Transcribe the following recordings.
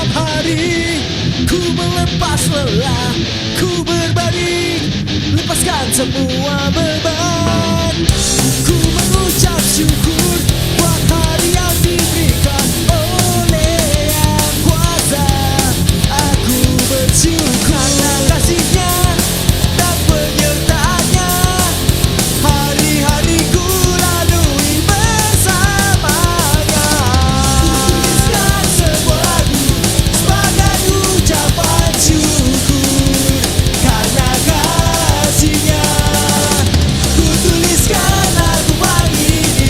malam hari ku melepas lelah, ku berbalik, lepaskan semua beban. Ku mengucap syukur buat hari yang diberikan oleh Yang Kuasa. Aku bersyukur karena kasih-Nya dan penyertaan-Nya. Hari-hariku lalui bersamanya. Tuliskan sebuah lagu sebagai ucapan syukur karena kasih-Nya. Ku tuliskan album ini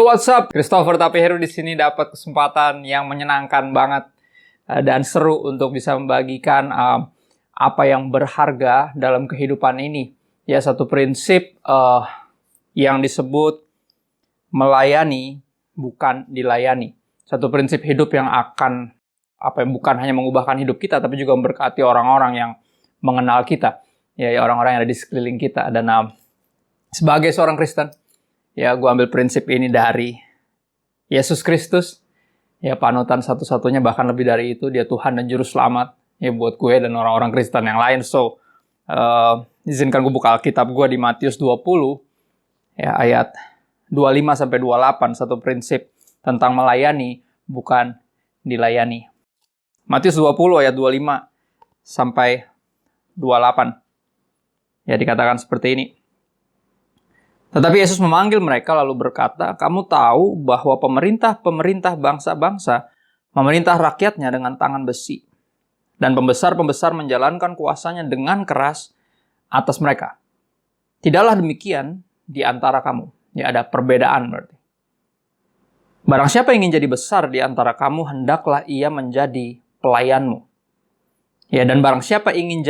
Yo, what's up? Christopher Tapiheru di sini dapat kesempatan yang menyenangkan banget dan seru untuk bisa membagikan apa yang berharga dalam kehidupan ini. Ya, satu prinsip yang disebut melayani bukan dilayani. Satu prinsip hidup yang akan bukan hanya mengubahkan hidup kita, tapi juga memberkati orang-orang yang mengenal kita, ya orang-orang yang ada di sekeliling kita. Dan sebagai seorang Kristen, ya gue ambil prinsip ini dari Yesus Kristus, ya panutan satu-satunya, bahkan lebih dari itu, dia Tuhan dan Juru Selamat, ya buat gue dan orang-orang Kristen yang lain. So, izinkan gue buka Alkitab gue di Matius 20, ya ayat 25-28, satu prinsip tentang melayani, bukan dilayani. Matius 20 ayat 25 sampai 28. Ya, dikatakan seperti ini. Tetapi Yesus memanggil mereka lalu berkata, "Kamu tahu bahwa pemerintah-pemerintah bangsa-bangsa memerintah rakyatnya dengan tangan besi, dan pembesar-pembesar menjalankan kuasanya dengan keras atas mereka. Tidaklah demikian di antara kamu." Ya, ada perbedaan berarti. "Barang siapa ingin jadi besar di antara kamu, hendaklah ia menjadi pelayanmu. Ya, dan barang siapa ingin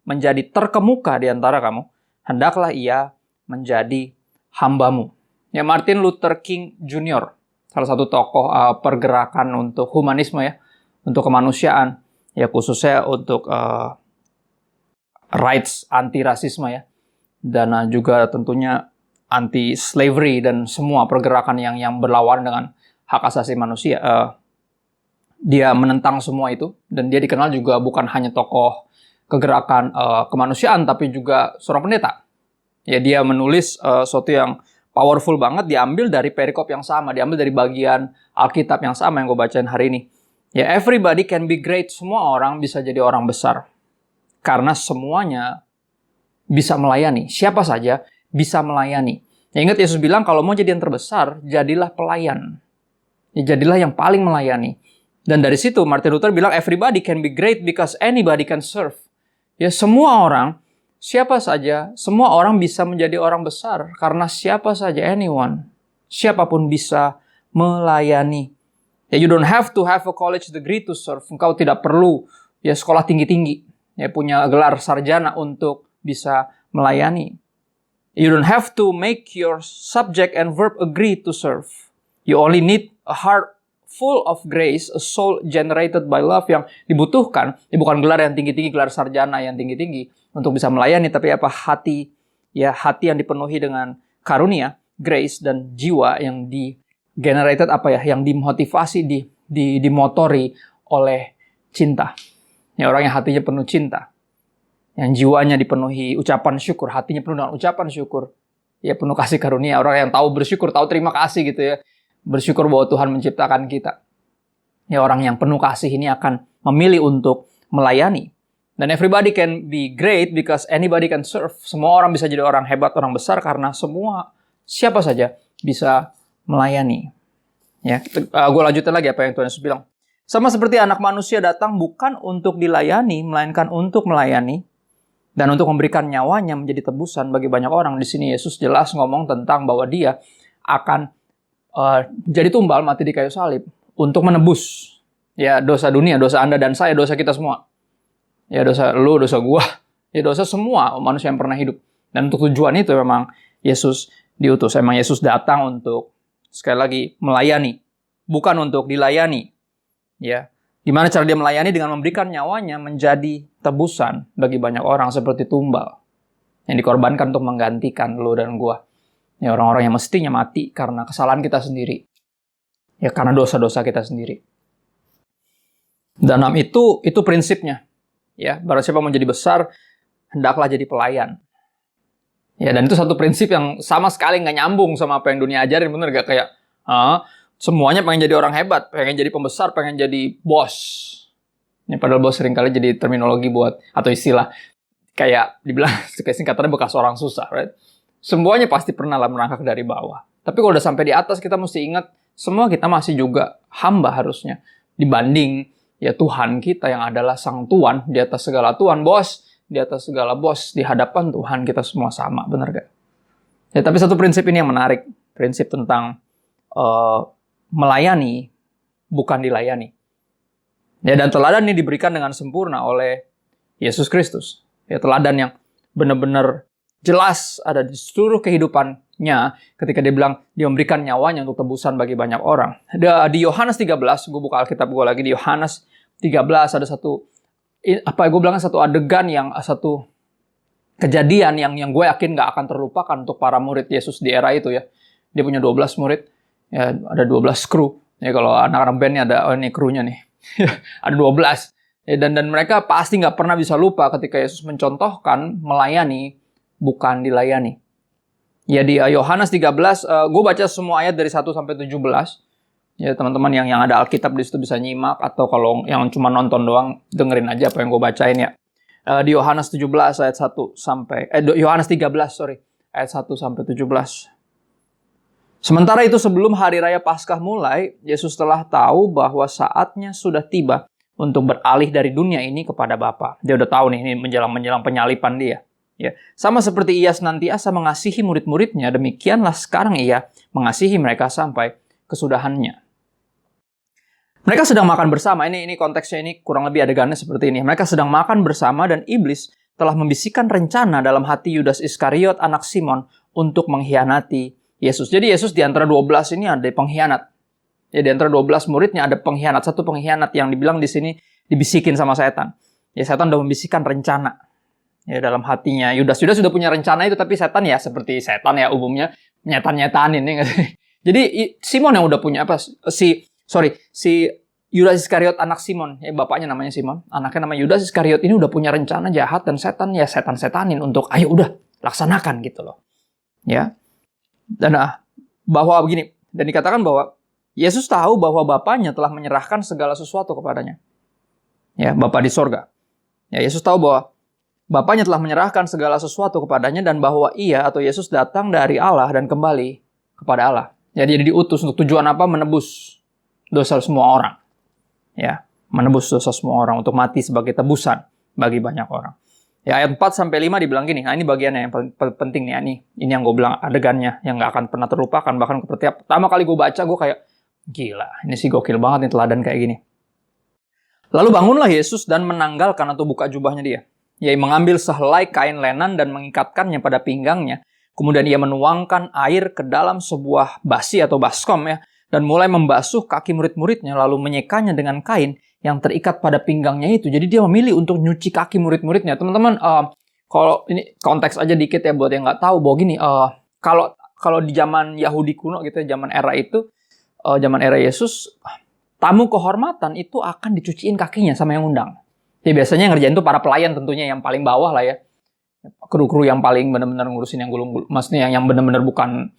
menjadi terkemuka di antara kamu, hendaklah ia menjadi hambamu." Ya, Martin Luther King Jr., salah satu tokoh pergerakan untuk humanisme, ya, untuk kemanusiaan, ya khususnya untuk rights, anti rasisme, ya, dan juga tentunya anti slavery dan semua pergerakan yang berlawanan dengan hak asasi manusia. Dia menentang semua itu, dan dia dikenal juga bukan hanya tokoh kegerakan kemanusiaan, tapi juga seorang pendeta. Ya, dia menulis sesuatu yang powerful banget, diambil dari perikop yang sama, diambil dari bagian Alkitab yang sama yang gue bacain hari ini. Ya, everybody can be great, semua orang bisa jadi orang besar. Karena semuanya bisa melayani, siapa saja bisa melayani. Ya, ingat Yesus bilang kalau mau jadi yang terbesar, jadilah pelayan. Ya, jadilah yang paling melayani. Dan dari situ Martin Luther bilang everybody can be great because anybody can serve. Ya, semua orang, siapa saja, semua orang bisa menjadi orang besar karena siapa saja, anyone, siapapun bisa melayani. Ya, you don't have to have a college degree to serve. Engkau tidak perlu ya sekolah tinggi-tinggi, ya punya gelar sarjana untuk bisa melayani. You don't have to make your subject and verb agree to serve. You only need a heart full of grace, a soul generated by love. Yang dibutuhkan, ya bukan gelar yang tinggi-tinggi, gelar sarjana yang tinggi-tinggi untuk bisa melayani, tapi apa? Hati, ya hati yang dipenuhi dengan karunia, grace, dan jiwa yang di-generated, yang dimotivasi, dimotori oleh cinta. Ya, orang yang hatinya penuh cinta, yang jiwanya dipenuhi ucapan syukur, hatinya penuh dengan ucapan syukur, ya penuh kasih karunia, orang yang tahu bersyukur, tahu terima kasih gitu ya. Bersyukur bahwa Tuhan menciptakan kita. Ya, orang yang penuh kasih ini akan memilih untuk melayani. Dan everybody can be great because anybody can serve. Semua orang bisa jadi orang hebat, orang besar karena siapa saja bisa melayani. Ya, gue lanjutin lagi apa yang Tuhan Yesus bilang. Sama seperti anak manusia datang bukan untuk dilayani, melainkan untuk melayani dan untuk memberikan nyawanya menjadi tebusan bagi banyak orang. Di sini Yesus jelas ngomong tentang bahwa dia akan jadi tumbal, mati di kayu salib untuk menebus ya dosa dunia, dosa Anda dan saya, dosa kita semua. Ya, dosa lu, dosa gua, ya dosa semua manusia yang pernah hidup. Dan untuk tujuan itu memang Yesus diutus. Memang Yesus datang untuk, sekali lagi, melayani, bukan untuk dilayani. Ya, gimana cara dia melayani? Dengan memberikan nyawanya menjadi tebusan bagi banyak orang seperti tumbal yang dikorbankan untuk menggantikan lu dan gua. Ya, orang-orang yang mestinya mati karena kesalahan kita sendiri. Ya, karena dosa-dosa kita sendiri. Dan itu prinsipnya. Ya, barang siapa mau jadi besar, hendaklah jadi pelayan. Ya, dan itu satu prinsip yang sama sekali nggak nyambung sama apa yang dunia ajarin, bener gak? Kayak, semuanya pengen jadi orang hebat, pengen jadi pembesar, pengen jadi bos. Ini padahal bos seringkali jadi terminologi atau istilah. Kayak dibilang, singkatannya bekas orang susah, right? Semuanya pasti pernah lah merangkak dari bawah. Tapi kalau udah sampai di atas, kita mesti ingat, semua kita masih juga hamba harusnya. Dibanding ya Tuhan kita yang adalah sang Tuan, di atas segala Tuan, bos, di atas segala bos, di hadapan Tuhan kita semua sama, benar gak? Ya, tapi satu prinsip ini yang menarik. Prinsip tentang eh, melayani, bukan dilayani. Ya, dan teladan ini diberikan dengan sempurna oleh Yesus Kristus. Ya, teladan yang benar-benar jelas ada di seluruh kehidupannya ketika dia bilang dia memberikan nyawanya untuk tebusan bagi banyak orang. Di Yohanes 13, gue buka Alkitab gue lagi, di Yohanes 13 ada satu adegan, satu kejadian yang gue yakin gak akan terlupakan untuk para murid Yesus di era itu ya. Dia punya 12 murid, ya ada 12 kru. Ya kalau anak-anak bandnya ada, ini krunya nih. Ada 12. Ya, dan mereka pasti nggak pernah bisa lupa ketika Yesus mencontohkan melayani, bukan dilayani. Ya di Yohanes 13, gue baca semua ayat dari 1 sampai 17. Ya teman-teman yang ada Alkitab di situ bisa nyimak, atau kalau yang cuma nonton doang, dengerin aja apa yang gue bacain ya. Di Yohanes 17 ayat 1 sampai Yohanes 13 ayat 1 sampai 17. Sementara itu sebelum hari raya Paskah mulai, Yesus telah tahu bahwa saatnya sudah tiba untuk beralih dari dunia ini kepada Bapa. Dia udah tahu nih, ini menjelang penyalipan dia. Ya, sama seperti ia senantiasa mengasihi murid-muridnya, demikianlah sekarang ia mengasihi mereka sampai kesudahannya. Mereka sedang makan bersama. Ini konteksnya, ini kurang lebih adegannya seperti ini. Mereka sedang makan bersama dan iblis telah membisikkan rencana dalam hati Yudas Iskariot anak Simon untuk mengkhianati Yesus. Jadi Yesus di antara 12 ini ada pengkhianat. Ya, di antara 12 muridnya ada pengkhianat. Satu pengkhianat yang dibilang di sini dibisikin sama setan. Ya, setan udah membisikkan rencana. Ya, dalam hatinya. Yudas sudah punya rencana itu, tapi setan ya seperti setan ya umumnya nyetan-nyetanin. Ya. Jadi Simon yang udah punya si Yudas Iskariot anak Simon. Ya, bapaknya namanya Simon. Anaknya namanya Yudas Iskariot ini udah punya rencana jahat, dan setan ya setan-setanin untuk ayo udah laksanakan gitu loh. Ya. Dan bahwa begini, dan dikatakan bahwa Yesus tahu bahwa Bapaknya telah menyerahkan segala sesuatu kepadanya. Ya, Bapa di sorga. Ya, Yesus tahu bahwa Bapaknya telah menyerahkan segala sesuatu kepadanya, dan bahwa ia atau Yesus datang dari Allah dan kembali kepada Allah. Ya, dia diutus untuk tujuan apa? Menebus dosa semua orang. Ya, menebus dosa semua orang untuk mati sebagai tebusan bagi banyak orang. Ya, ayat 4-5 dibilang gini. Nah, ini bagiannya yang paling penting nih. Ini yang gue bilang adegannya, yang gak akan pernah terlupakan. Bahkan pertama kali gue baca, gue kayak, gila, ini sih gokil banget nih teladan kayak gini. Lalu bangunlah Yesus dan menanggalkan atau buka jubahnya dia. Ia mengambil sehelai kain lenan dan mengikatkannya pada pinggangnya. Kemudian ia menuangkan air ke dalam sebuah basi atau baskom ya. Dan mulai membasuh kaki murid-muridnya, lalu menyekanya dengan kain yang terikat pada pinggangnya itu. Jadi dia memilih untuk nyuci kaki murid-muridnya. Teman-teman, kalau ini konteks aja dikit ya buat yang nggak tahu bahwa gini, kalau di zaman Yahudi kuno gitu, zaman era itu, zaman era Yesus, tamu kehormatan itu akan dicuciin kakinya sama yang undang. Jadi biasanya yang ngerjain itu para pelayan tentunya yang paling bawah lah ya. Kru-kru yang paling benar-benar ngurusin yang gulung, maksudnya yang benar-benar bukan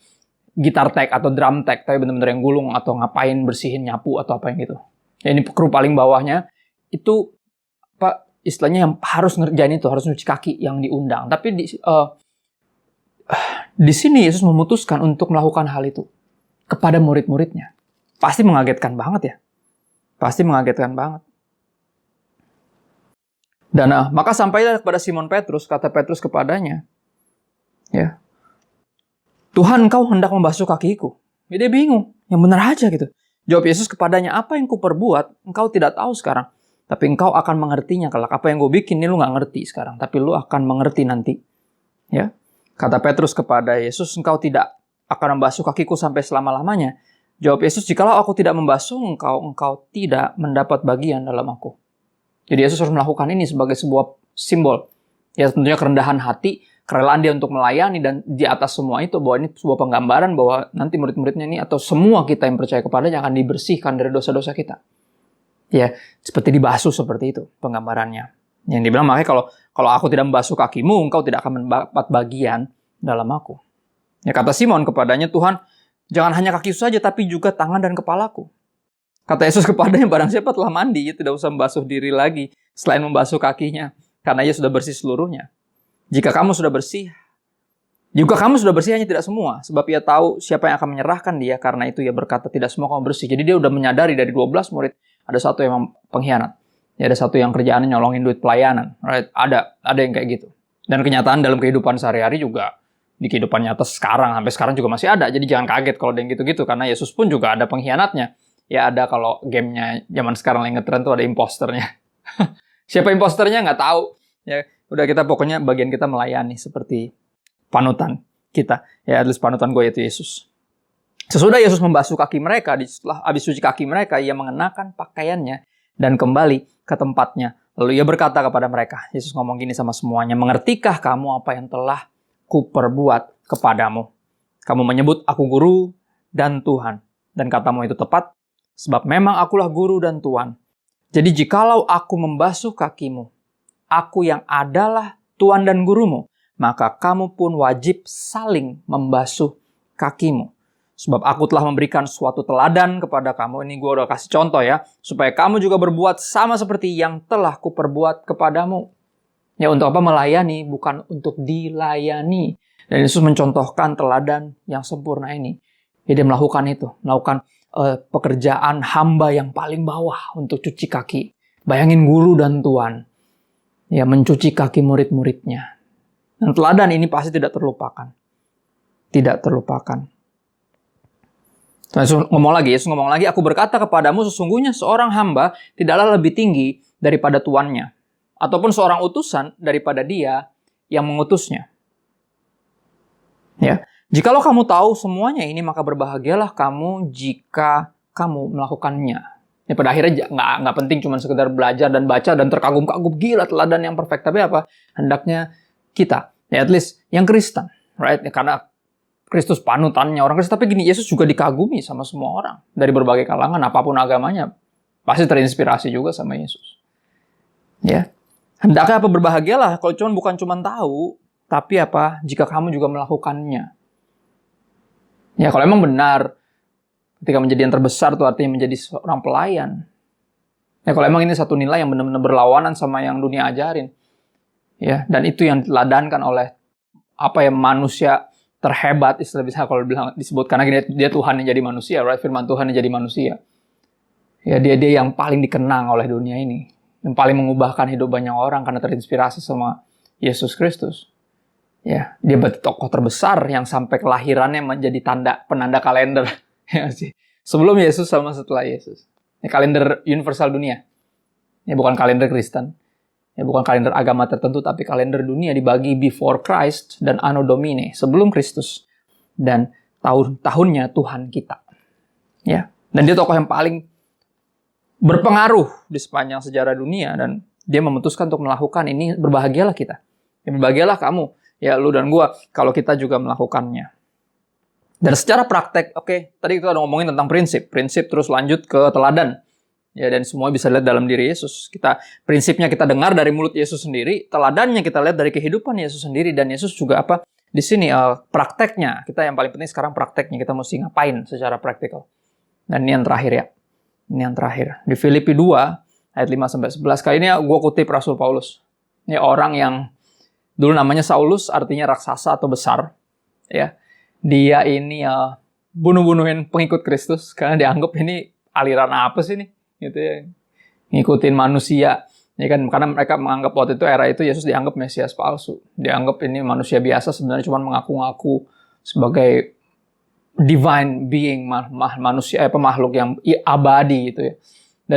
gitar tech atau drum tech, tapi benar-benar yang gulung atau ngapain bersihin, nyapu atau apa yang gitu. Ya, ini kru paling bawahnya itu istilahnya yang harus ngerjain itu, harus nyuci kaki yang diundang. Tapi di sini Yesus memutuskan untuk melakukan hal itu kepada murid-muridnya. Pasti mengagetkan banget ya. Pasti mengagetkan banget. Dan maka sampailah kepada Simon Petrus, kata Petrus kepadanya, ya, Tuhan, engkau hendak membasuh kakiku. Ya, dia bingung, yang benar aja gitu. Jawab Yesus kepadanya, apa yang kuperbuat, engkau tidak tahu sekarang. Tapi engkau akan mengertinya kelak. Apa yang gue bikin ini lu gak ngerti sekarang, tapi lu akan mengerti nanti. Ya, kata Petrus kepada Yesus, engkau tidak akan membasuh kakiku sampai selama-lamanya. Jawab Yesus, jikalau aku tidak membasuh engkau tidak mendapat bagian dalam aku. Jadi Yesus harus melakukan ini sebagai sebuah simbol. Ya tentunya kerendahan hati, kerelaan dia untuk melayani, dan di atas semua itu bahwa ini sebuah penggambaran bahwa nanti murid-muridnya ini atau semua kita yang percaya kepadanya akan dibersihkan dari dosa-dosa kita. Ya, seperti dibasuh seperti itu penggambarannya. Yang dibilang makanya kalau aku tidak membasuh kakimu, engkau tidak akan mendapat bagian dalam aku. Ya, kata Simon kepadanya, Tuhan, jangan hanya kaki saja tapi juga tangan dan kepalaku. Kata Yesus kepadanya, barang siapa telah mandi, ia tidak usah membasuh diri lagi selain membasuh kakinya, karena ia sudah bersih seluruhnya. Jika kamu sudah bersih hanya tidak semua, sebab ia tahu siapa yang akan menyerahkan dia, karena itu ia berkata tidak semua kamu bersih. Jadi dia udah menyadari dari 12 murid, ada satu yang pengkhianat. Ya, ada satu yang kerjaannya nyolongin duit pelayanan. Right? Ada yang kayak gitu. Dan kenyataan dalam kehidupan sehari-hari juga di kehidupan nyata sekarang, sampai sekarang juga masih ada. Jadi jangan kaget kalau ada yang gitu-gitu, karena Yesus pun juga ada pengkhianatnya. Ya ada kalau gamenya zaman sekarang yang ngetren tuh ada imposternya. Siapa imposternya nggak tahu. Ya udah, kita pokoknya bagian kita melayani seperti panutan kita. Ya at least panutan gue yaitu Yesus. Sesudah Yesus membasuh kaki mereka, setelah habis cuci kaki mereka, ia mengenakan pakaiannya dan kembali ke tempatnya. Lalu ia berkata kepada mereka, Yesus ngomong gini sama semuanya, mengertikah kamu apa yang telah kuperbuat kepadamu? Kamu menyebut aku guru dan Tuhan. Dan katamu itu tepat, sebab memang akulah guru dan Tuhan. Jadi jikalau aku membasuh kakimu, aku yang adalah Tuhan dan gurumu, maka kamu pun wajib saling membasuh kakimu. Sebab aku telah memberikan suatu teladan kepada kamu. Ini gue udah kasih contoh ya. Supaya kamu juga berbuat sama seperti yang telah kuperbuat kepadamu. Ya, untuk apa? Melayani, bukan untuk dilayani. Dan Yesus mencontohkan teladan yang sempurna ini. Ya, dia melakukan itu. Melakukan pekerjaan hamba yang paling bawah untuk cuci kaki. Bayangin guru dan tuan. Ya, mencuci kaki murid-muridnya. Dan teladan ini pasti tidak terlupakan. Tidak terlupakan. Yesus ngomong lagi, aku berkata kepadamu sesungguhnya seorang hamba tidaklah lebih tinggi daripada tuannya, ataupun seorang utusan daripada dia yang mengutusnya. Ya, jikalau kamu tahu semuanya ini, maka berbahagialah kamu jika kamu melakukannya. Ya, pada akhirnya nggak penting cuma sekedar belajar dan baca dan terkagum-kagum, gila teladan yang perfect, tapi apa? Hendaknya kita, ya at least yang Kristen, right? Ya, karena Kristus panutannya orang Kristen, tapi gini, Yesus juga dikagumi sama semua orang dari berbagai kalangan, apapun agamanya, pasti terinspirasi juga sama Yesus. Ya, hendaknya apa? Berbahagialah kalau bukan cuma tahu, tapi apa? Jika kamu juga melakukannya. Ya, kalau emang benar, ketika menjadi yang terbesar itu artinya menjadi seorang pelayan. Ya, kalau emang ini satu nilai yang benar-benar berlawanan sama yang dunia ajarin. Ya, dan itu yang diladankan oleh manusia terhebat, istilah bisa kalau disebut, karena dia Tuhan yang jadi manusia, right? Firman Tuhan yang jadi manusia. Ya, dia yang paling dikenang oleh dunia ini, yang paling mengubahkan hidup banyak orang karena terinspirasi sama Yesus Kristus. Ya, dia tokoh terbesar yang sampai kelahirannya menjadi penanda kalender. Ya sih. Sebelum Yesus sama setelah Yesus. Ya, kalender universal dunia. Ya, bukan kalender Kristen. Ya, bukan kalender agama tertentu, tapi kalender dunia dibagi before Christ dan Anno Domini, sebelum Kristus. Dan tahun-tahunnya Tuhan kita. Ya, dan dia tokoh yang paling berpengaruh di sepanjang sejarah dunia. Dan dia memutuskan untuk melakukan ini, berbahagialah kita. Ya, berbahagialah kamu, ya lu dan gua, kalau kita juga melakukannya. Dan secara praktek, tadi kita udah ngomongin tentang prinsip terus lanjut ke teladan. Ya, dan semua bisa lihat dalam diri Yesus. Prinsipnya kita dengar dari mulut Yesus sendiri, teladannya kita lihat dari kehidupan Yesus sendiri, dan Yesus juga di sini prakteknya. Kita yang paling penting sekarang prakteknya, kita mesti ngapain secara praktikal. Dan ini yang terakhir ya. Ini yang terakhir. Di Filipi 2 ayat 5-11. Kali ini gue kutip Rasul Paulus. Ini orang yang dulu namanya Saulus, artinya raksasa atau besar. Ya. Dia ini bunuh-bunuhin pengikut Kristus karena dianggap ini aliran apa sih nih? Gitu ya, ngikutin manusia, ya kan? Karena mereka menganggap waktu itu, era itu, Yesus dianggap Mesias palsu, dianggap ini manusia biasa, sebenarnya cuma mengaku-ngaku sebagai divine being, manusia, makhluk yang abadi gitu ya.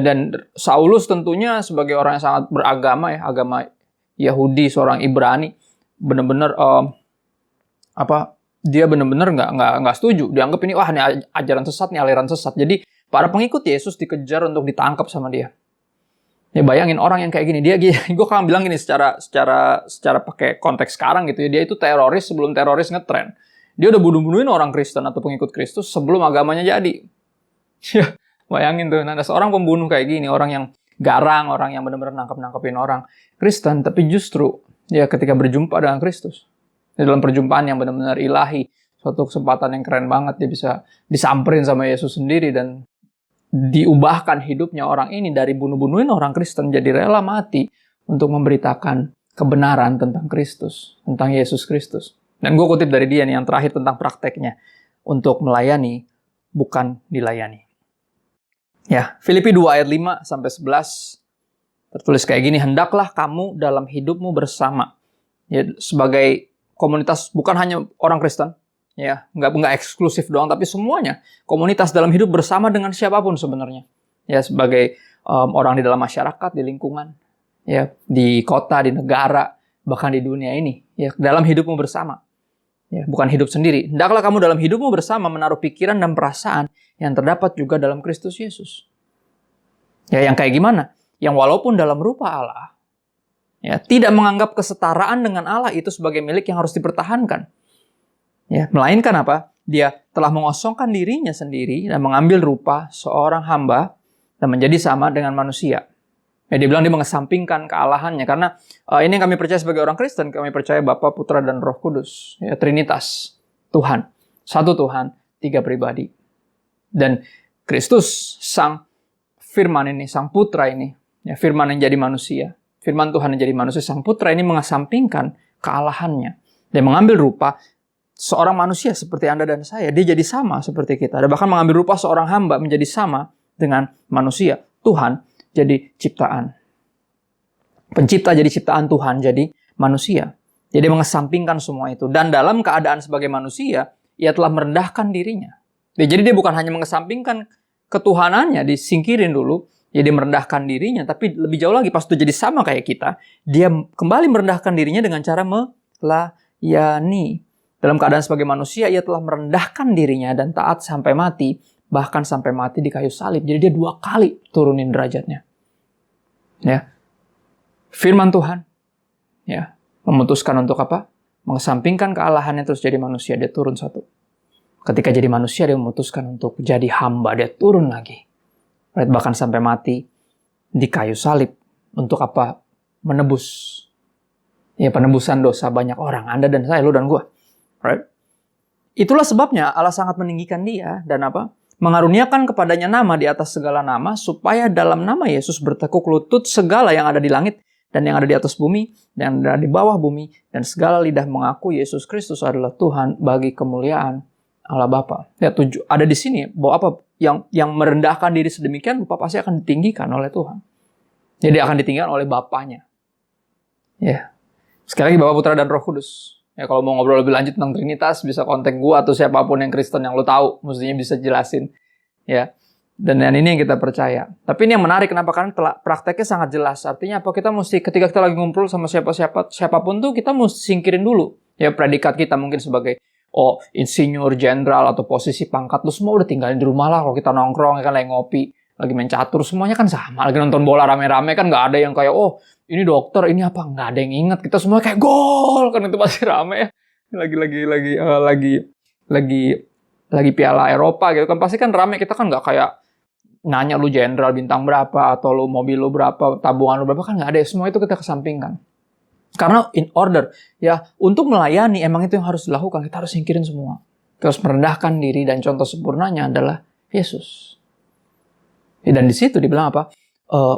Dan Saulus tentunya sebagai orang yang sangat beragama ya, agama Yahudi, seorang Ibrani, benar-benar dia benar-benar nggak setuju, dianggap ini ajaran sesat nih, aliran sesat. Jadi para pengikut Yesus dikejar untuk ditangkap sama dia. Ya, bayangin orang yang kayak gini, gue kan bilang gini secara pakai konteks sekarang gitu ya, dia itu teroris sebelum teroris ngetren. Dia udah bunuh-bunuhin orang Kristen atau pengikut Kristus sebelum agamanya jadi. Ya, bayangin tuh, ada seorang pembunuh kayak gini, orang yang garang, orang yang benar-benar nangkep-nangkepin orang Kristen, tapi justru ya ketika berjumpa dengan Kristus, dalam perjumpaan yang benar-benar ilahi, suatu kesempatan yang keren banget, dia bisa disamperin sama Yesus sendiri dan diubahkan hidupnya orang ini dari bunuh-bunuhin orang Kristen jadi rela mati untuk memberitakan kebenaran tentang Kristus, tentang Yesus Kristus. Dan gue kutip dari dia nih yang terakhir tentang prakteknya, untuk melayani bukan dilayani. Ya, Filipi 2 ayat 5-11 tertulis kayak gini, hendaklah kamu dalam hidupmu bersama. Ya, sebagai komunitas bukan hanya orang Kristen, ya, nggak eksklusif doang, tapi semuanya komunitas dalam hidup bersama dengan siapapun sebenarnya, ya, sebagai orang di dalam masyarakat, di lingkungan, ya, di kota, di negara, bahkan di dunia ini, ya, dalam hidupmu bersama, ya, bukan hidup sendiri. Hendaklah kamu dalam hidupmu bersama menaruh pikiran dan perasaan yang terdapat juga dalam Kristus Yesus. Ya, yang kayak gimana? Yang walaupun dalam rupa Allah, ya, tidak menganggap kesetaraan dengan Allah itu sebagai milik yang harus dipertahankan. Ya, melainkan apa? Dia telah mengosongkan dirinya sendiri dan mengambil rupa seorang hamba dan menjadi sama dengan manusia. Ya, dia bilang dia mengesampingkan kealahannya. Karena ini yang kami percaya sebagai orang Kristen, kami percaya Bapa, Putra, dan Roh Kudus. Ya, Trinitas, Tuhan. Satu Tuhan, 3 pribadi. Dan Kristus, Sang Firman ini, Sang Putra ini, ya, Firman yang jadi manusia, Firman Tuhan yang jadi manusia, Sang Putra ini mengesampingkan kealahannya. Dia mengambil rupa seorang manusia seperti Anda dan saya. Dia jadi sama seperti kita. Dia bahkan mengambil rupa seorang hamba menjadi sama dengan manusia. Tuhan jadi ciptaan. Pencipta jadi ciptaan Tuhan, jadi manusia. Jadi mengesampingkan semua itu. Dan dalam keadaan sebagai manusia, ia telah merendahkan dirinya. Jadi dia bukan hanya mengesampingkan ketuhanannya, disingkirin dulu, ya, dia merendahkan dirinya, tapi lebih jauh lagi pas itu jadi sama kayak kita, dia kembali merendahkan dirinya dengan cara melayani. Dalam keadaan sebagai manusia, ia telah merendahkan dirinya dan taat sampai mati, bahkan sampai mati di kayu salib. Jadi dia 2 kali turunin derajatnya. Ya. Firman Tuhan, ya, memutuskan untuk apa? Mengesampingkan kealahannya terus jadi manusia, dia turun 1. Ketika jadi manusia, dia memutuskan untuk jadi hamba, dia turun lagi. Right? Bahkan sampai mati di kayu salib. Untuk apa? Menebus. Ya, penebusan dosa banyak orang. Anda dan saya, lu dan gua. Right? Itulah sebabnya Allah sangat meninggikan dia dan apa? Mengaruniakan kepadanya nama di atas segala nama, supaya dalam nama Yesus bertekuk lutut segala yang ada di langit dan yang ada di atas bumi dan yang ada di bawah bumi, dan segala lidah mengaku Yesus Kristus adalah Tuhan bagi kemuliaan Allah Bapa. Ya, ada di sini bahwa apa? Yang merendahkan diri sedemikian rupa pasti akan ditinggikan oleh Tuhan. Jadi akan ditinggikan oleh Bapanya. Ya. Sekali lagi Bapa, Putra, dan Roh Kudus. Ya, kalau mau ngobrol lebih lanjut tentang Trinitas, bisa kontak gua atau siapapun yang Kristen yang lo tahu, mestinya bisa jelasin. Ya. Dan ini yang kita percaya. Tapi ini yang menarik, kenapa? Karena prakteknya sangat jelas. Artinya apa? Kita mesti, ketika kita lagi ngumpul sama siapapun tuh, kita mesti singkirin dulu. Ya, predikat kita mungkin sebagai insinyur, jenderal, atau posisi pangkat, lu semua udah tinggalin di rumah lah. Kalau kita nongkrong, ya kan, lagi ngopi, lagi main catur, semuanya kan sama. Lagi nonton bola rame-rame kan nggak ada yang kayak, ini dokter, ini apa, nggak ada yang ingat. Kita semua kayak gol, kan itu pasti rame ya. Lagi Piala Eropa gitu kan, pasti kan rame. Kita kan nggak kayak nanya lu jenderal bintang berapa, atau lu mobil lu berapa, tabungan lu berapa, kan nggak ada. Semua itu kita kesampingkan. Karena in order, ya, untuk melayani emang itu yang harus dilakukan. Kita harus singkirin semua. Kita harus merendahkan diri, dan contoh sempurnanya adalah Yesus. Dan di situ dibilang apa?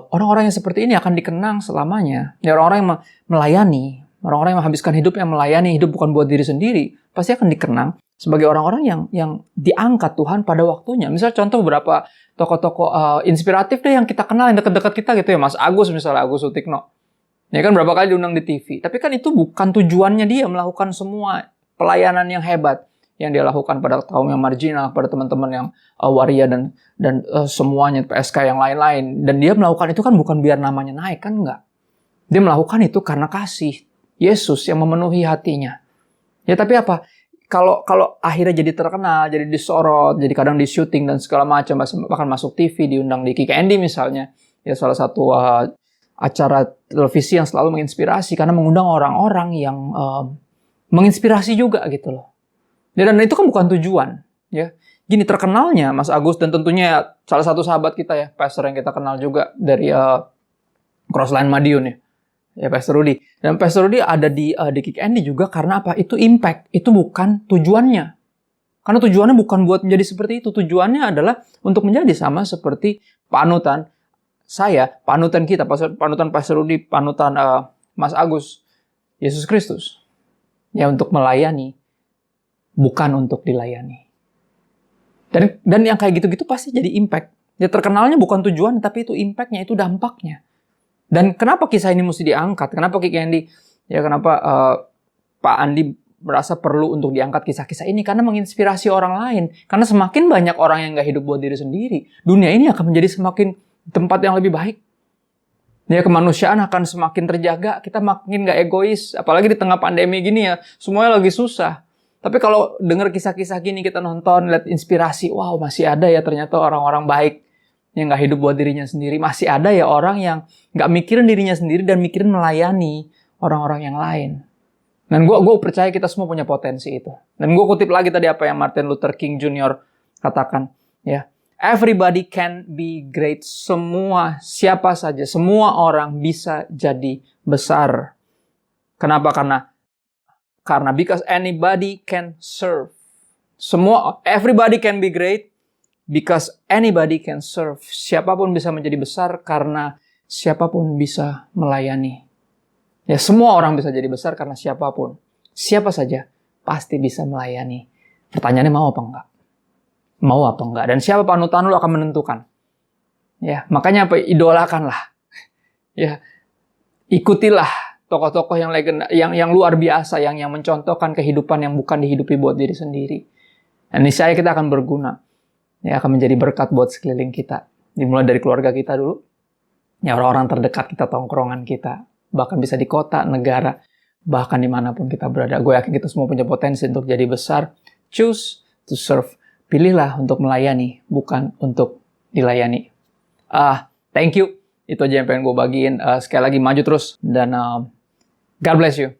Orang-orang yang seperti ini akan dikenang selamanya. Ya, orang-orang yang melayani, orang-orang yang menghabiskan hidupnya melayani, hidup bukan buat diri sendiri, pasti akan dikenang sebagai orang-orang yang diangkat Tuhan pada waktunya. Misal contoh beberapa tokoh-tokoh inspiratif deh yang kita kenal, yang dekat-dekat kita gitu ya. Mas Agus misalnya, Agus Sutikno. Ya kan berapa kali diundang di TV. Tapi kan itu bukan tujuannya dia melakukan semua pelayanan yang hebat yang dia lakukan pada kaum yang marginal, pada teman-teman yang waria dan semuanya, PSK yang lain-lain. Dan dia melakukan itu kan bukan biar namanya naik, kan enggak. Dia melakukan itu karena kasih Yesus yang memenuhi hatinya. Ya tapi apa? Kalau akhirnya jadi terkenal, jadi disorot, jadi kadang di syuting dan segala macam, bahkan masuk TV, diundang di Kick Andy misalnya, ya salah satu acara televisi yang selalu menginspirasi karena mengundang orang-orang yang menginspirasi juga gitu loh. Ya, dan itu kan bukan tujuan, ya. Gini, terkenalnya Mas Agus dan tentunya salah satu sahabat kita ya, pastor yang kita kenal juga dari Crossline Madiun ya. Ya, Pastor Rudy. Dan Pastor Rudy ada di Kick Andy juga karena apa? Itu impact, itu bukan tujuannya. Karena tujuannya bukan buat menjadi seperti itu. Tujuannya adalah untuk menjadi sama seperti panutan saya, panutan kita, panutan Pastor Rudy, panutan Mas Agus, Yesus Kristus. Ya, untuk melayani, bukan untuk dilayani. Dan yang kayak gitu-gitu pasti jadi impact. Ya, terkenalnya bukan tujuan, tapi itu impact-nya, itu dampaknya. Dan kenapa kisah ini mesti diangkat? Kenapa Kick Andy? Ya, kenapa Pak Andi merasa perlu untuk diangkat kisah-kisah ini karena menginspirasi orang lain. Karena semakin banyak orang yang nggak hidup buat diri sendiri, dunia ini akan menjadi semakin tempat yang lebih baik. Ya, kemanusiaan akan semakin terjaga, kita makin nggak egois. Apalagi di tengah pandemi gini ya, semuanya lagi susah. Tapi kalau dengar kisah-kisah gini, kita nonton, lihat inspirasi, wow, masih ada ya ternyata orang-orang baik yang nggak hidup buat dirinya sendiri. Masih ada ya orang yang nggak mikirin dirinya sendiri dan mikirin melayani orang-orang yang lain. Dan gue percaya kita semua punya potensi itu. Dan gue kutip lagi tadi apa yang Martin Luther King Jr. katakan. Ya, everybody can be great. Semua, siapa saja, semua orang bisa jadi besar. Kenapa? Karena because anybody can serve. Everybody can be great because anybody can serve. Siapapun bisa menjadi besar karena siapapun bisa melayani. Ya, semua orang bisa jadi besar karena siapapun. Siapa saja pasti bisa melayani. Pertanyaannya mau apa enggak? Mau apa enggak? Dan siapa panutan lu akan menentukan. Ya, makanya apa? Idolakanlah. Ya, ikutilah tokoh-tokoh yang legenda, yang luar biasa, yang mencontohkan kehidupan yang bukan dihidupi buat diri sendiri. Dan niscaya kita akan berguna. Ya, akan menjadi berkat buat sekeliling kita. Dimulai dari keluarga kita dulu. Ya, orang-orang terdekat kita, tongkrongan kita. Bahkan bisa di kota, negara, bahkan dimanapun kita berada. Gue yakin kita semua punya potensi untuk jadi besar. Choose to serve. Pilihlah untuk melayani, bukan untuk dilayani. Thank you. Itu aja yang pengen gue bagiin. Sekali lagi, maju terus. Dan God bless you.